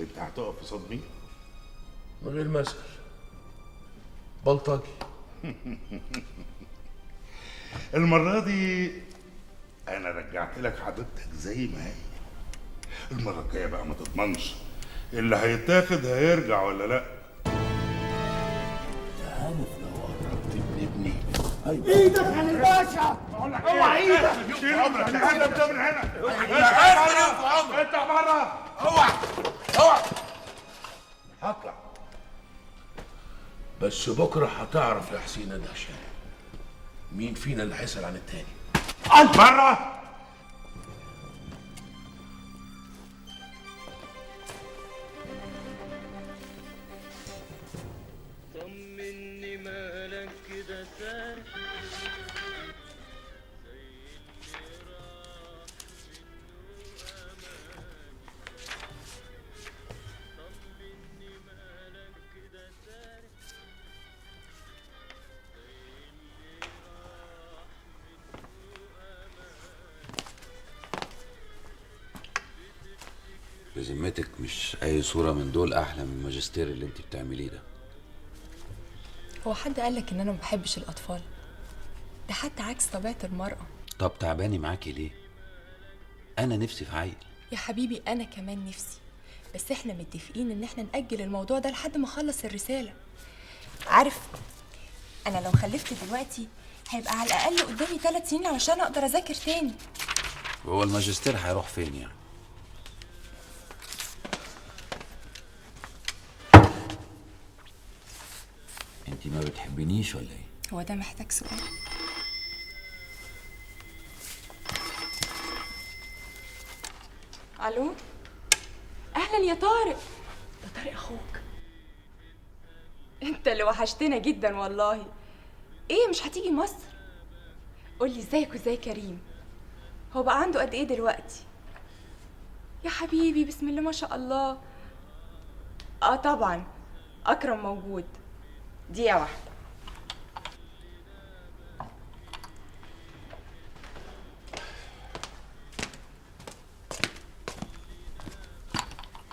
انت هتقف قصاد مين؟ من غير ما اسال. بلطجي. المرة دي انا رجعت لك حبيبتك زي ما هي. المرة الجاية بقى ما تضمنش اللي هيتاخد هيرجع ولا لا. عارف لو قربت من ابني ايدك عن الباشا. اوعى ايدك. شيل عمرك الهدف ده من هنا. انت بره. اوعى. هطلع بس بكره هتعرف يا حسين دهشان مين فينا اللي هيسأل عن التاني. بره. طمني مالك كده سارح بذمتك مش اي صورة من دول احلى من الماجستير اللي انت بتعمليه ده؟ هو حد قالك ان انا ما بحبش الاطفال؟ ده حتى عكس طبيعة المرأة. طب تعباني معاكي ليه؟ انا نفسي في عيل. يا حبيبي انا كمان نفسي، بس احنا متفقين ان احنا نأجل الموضوع ده لحد ما اخلص الرسالة. عارف، انا لو خلفت دلوقتي هيبقى على الاقل قدامي 3 سنين علشان اقدر اذاكر تاني. وهو الماجستير هيروح فين يعني؟ انت ما بتحبنيش ولا ايه؟ هو ده محتاج سؤال؟ الو، اهلا يا طارق. ده طارق اخوك. انت اللي وحشتنا جدا والله. ايه مش هتيجي مصر؟ قولي ازيك وازاي كريم. هو بقى عنده قد ايه دلوقتي؟ يا حبيبي بسم الله ما شاء الله. اه طبعا اكرم موجود. دقيقة واحدة.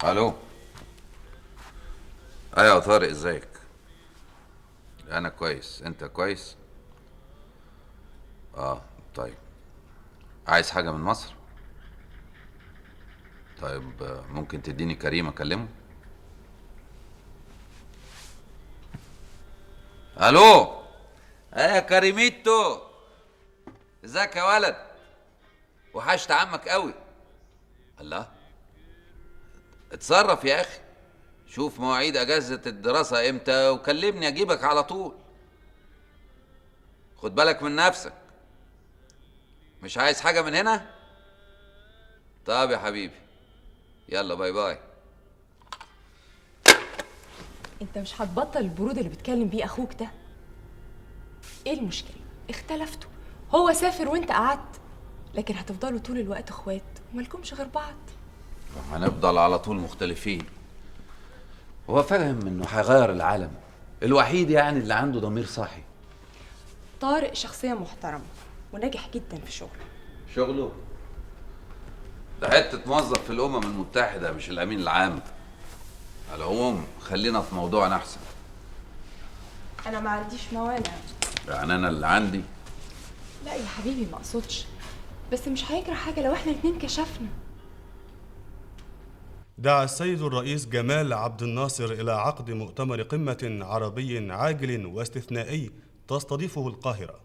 الو. ايوه يا طارق، ازيك؟ انا كويس، انت كويس؟ طيب، عايز حاجة من مصر؟ طيب ممكن تديني كريم اكلمه؟ الو. يا كريميتو، ازيك يا ولد؟ وحشت عمك قوي. الله، اتصرف يا اخي، شوف مواعيد اجازة الدراسة امتى وكلمني اجيبك على طول. خد بالك من نفسك. مش عايز حاجة من هنا؟ طب يا حبيبي، يلا باي باي. انت مش هتبطل البرود اللي بتكلم بيه اخوك ده؟ ايه المشكلة؟ اختلفتوا، هو سافر وانت قعدت، لكن هتفضلوا طول الوقت اخوات ومالكمش غير بعض. هنفضل على طول مختلفين. هو فاهم انه هيغير العالم، الوحيد يعني اللي عنده ضمير صاحي. طارق شخصية محترمة وناجح جدا في شغله. شغله ده حتة موظف في الأمم المتحدة مش الأمين العام. على العموم خلينا في موضوعنا أحسن. انا ما عنديش موانع. يعني أنا اللي عندي. لا يا حبيبي ما اقصدش، بس مش هيجرى حاجة لو احنا الاتنين كشفنا. دعا السيد الرئيس جمال عبد الناصر إلى عقد مؤتمر قمة عربي عاجل واستثنائي تستضيفه القاهرة.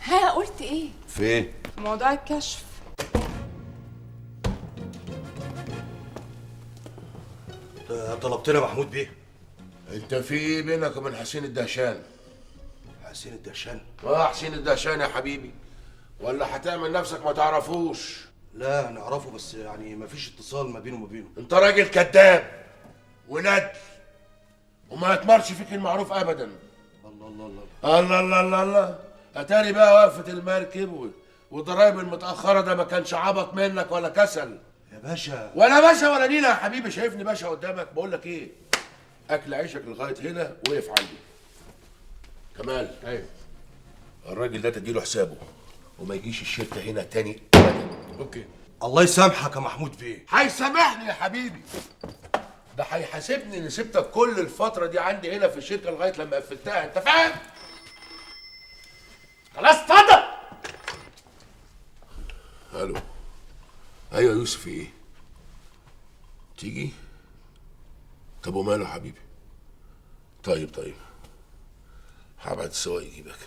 ها قلت ايه؟ في إيه؟ في موضوع الكشف. طلبتنا محمود بيه. انت في ايه بينك وبين حسين الدهشان؟ حسين الدهشان؟ حسين الدهشان يا حبيبي، ولا هتعمل نفسك ما تعرفوش؟ لا نعرفه، بس يعني مفيش اتصال ما بينه وما بينه. انت راجل كذاب وندل وما يتمرش فيك المعروف ابدا. الله الله الله الله الله الله الله. اتاري بقى وقفة المركب والضرايب المتأخرة ده ما كانش عبط منك ولا كسل يا باشا. ولا باشا ولا نيلة يا حبيبي. شايفني باشا قدامك؟ بقول لك ايه، اكل عيشك لغاية هنا وقف عندي. كمال، ايوه الراجل ده تديله حسابه وما يجيش الشركة هنا تاني ابدا. اوكي. الله يسامحك يا محمود بيه. هيسامحني يا حبيبي، ده هيحاسبني اني سبتك كل الفتره دي عندي هنا في الشركه لغايه لما قفلتها، انت فاهم؟ خلاص اتفضل. الو. ايوه يوسف، ايه؟ تيجي؟ طب وماله يا حبيبي؟ طيب هبعت السواق يجيبك.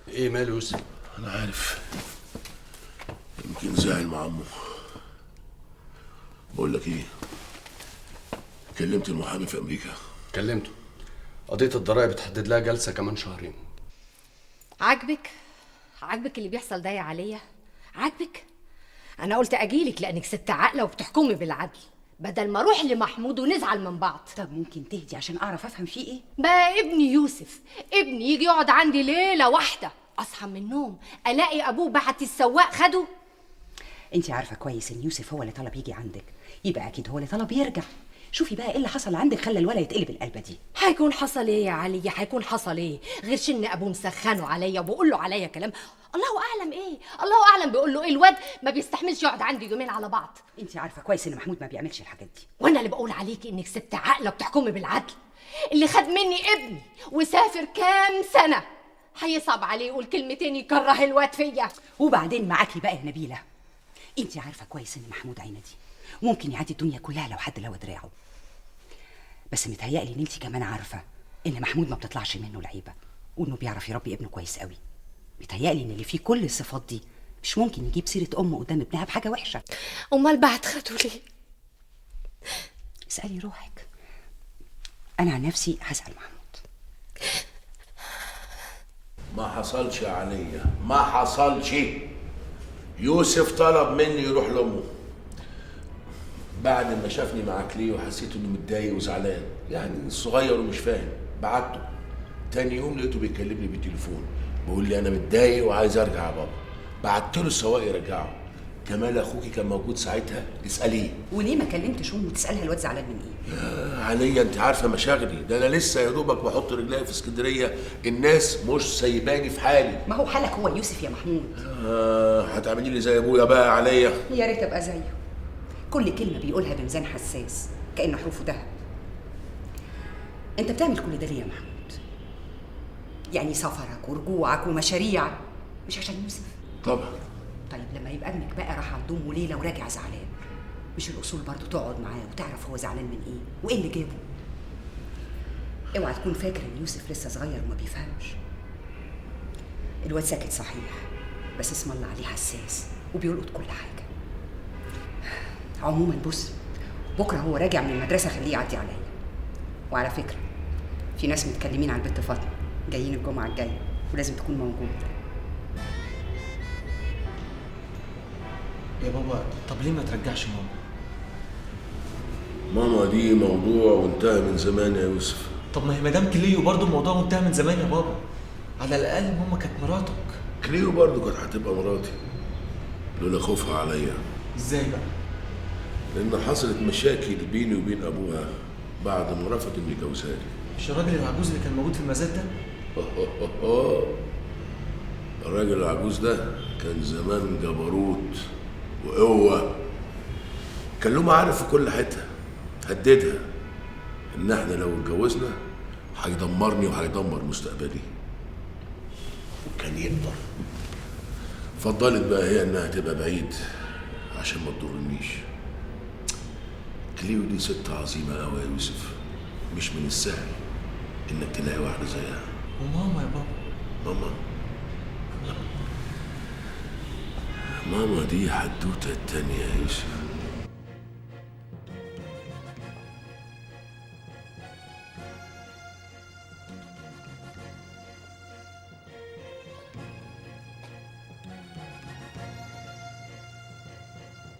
ايه ماله يوسف؟ انا عارف، يمكن زعل مع عمه. بقول لك ايه، كلمت المحامي في امريكا. كلمته. قضية الضرائب بتحدد لها جلسة كمان شهرين. عاجبك اللي بيحصل ده يا عليا؟ عاجبك؟ انا قلت اجيلك لانك ست عاقله وبتحكمي بالعدل، بدل ما اروح لمحمود ونزعل من بعض. طب ممكن تهدي عشان اعرف افهم فيه ايه؟ بقى ابني يوسف، ابني يجي يقعد عندي ليله واحده، اصحى من النوم الاقي ابوه بعت السواق خده. انت عارفه كويس ان يوسف هو اللي طلب يجي عندك، يبقى اكيد هو اللي طلب يرجع. شوفي بقى ايه اللي حصل عندك خلى الولد يتقلب القلبه دي. هيكون حصل ايه يا علي؟ هيكون حصل ايه غير ان ابوه مسخنه عليا وبقول له عليا كلام الله اعلم ايه، الله اعلم بيقول له ايه. الواد ما بيستحملش يقعد عندي يومين على بعض. انت عارفه كويس ان محمود ما بيعملش الحاجات دي. وانا اللي بقول عليكي انك ست عاقله بتحكمي بالعدل. اللي خد مني ابني وسافر كام سنه هيصعب عليه يقول كلمتين يكره الواد فيا. وبعدين معاكي بقى يا نبيله، انت عارفه كويس ان محمود عينه دي ممكن يعدي الدنيا كلها لو حد لو دراعه، بس متهيألي ان انت كمان عارفه ان محمود ما بتطلعش منه العيبه، وانه بيعرف يربي ابنه كويس قوي. متهيألي ان اللي فيه كل الصفات دي مش ممكن يجيب سيره امه قدام ابنها بحاجه وحشه. امال بعد خدوا ليه؟ اسالي روحك. انا عن نفسي هسال محمود. ما حصلش يا عليا، ما حصلش. يوسف طلب مني يروح لامه بعد ما شافني مع كليو، وحسيت انه متضايق وزعلان، يعني صغير ومش فاهم. بعته تاني يوم لقيته بيكلمني بالتليفون بيقول لي انا متضايق وعايز ارجع يا بابا. بعت له السواق يرجعه. كمال اخوكي كان موجود ساعتها، اساليه. وليه ما كلمتش امه وتسالها الواد زعلان من ايه؟ يا عليا انت عارفه مشاغلي، ده انا لسه يا دوبك بحط رجلي في اسكندريه، الناس مش سايباني في حالي. ما هو حالك هو يوسف يا محمود. هتعملي لي زي ابويا بقى يا عليا؟ يا ريت ابقى زيه. كل كلمه بيقولها بميزان حساس كأن حروفه دهب. انت بتعمل كل ده ليه يا محمود؟ يعني سفرك ورجوعك ومشاريعك مش عشان يوسف؟ طبعا. طيب لما يبقى ابنك بقى راح عند امه ليله وراجع زعلان، مش الاصول برضو تقعد معاه وتعرف هو زعلان من ايه وايه اللي جابه؟ اوعى تكون فاكر ان يوسف لسه صغير وما بيفهمش. الواد ساكت صحيح، بس اسم الله عليه حساس وبيلقط كل حاجه. عموما بص، بكره هو راجع من المدرسه خليه يعدي عليا. وعلى فكره في ناس متكلمين عن البت فاطمه جايين الجمعه الجايه ولازم تكون موجود. يا بابا طب ليه ما ترجعش ماما؟ ماما دي موضوع وانتهى من زمان يا يوسف. طب ما هي مدام كليو برضه الموضوع منتهى من زمان يا بابا. على الاقل ماما كانت مراتك. كليو برضه كانت هتبقى مراتي لولا خوفها عليا. ازاي بقى؟ لان حصلت مشاكل بيني وبين ابوها بعد ما رفض انه يجوزها لي. مش الراجل العجوز اللي كان موجود في المزاد ده؟ الراجل العجوز ده كان زمان جبروت وقوة، كان له معارف في كل حتة، هددها ان احنا لو اتجوزنا هيدمرني وهيدمر مستقبلي، وكان يقدر. فضلت بقى هي انها تبقى بعيد عشان ما تضرنيش. كليو دي ست عظيمة قوي يا يوسف، مش من السهل انك تلاقي واحدة زيها. وماما يا بابا؟ ماما دي حدوتة تانية يا يوسف.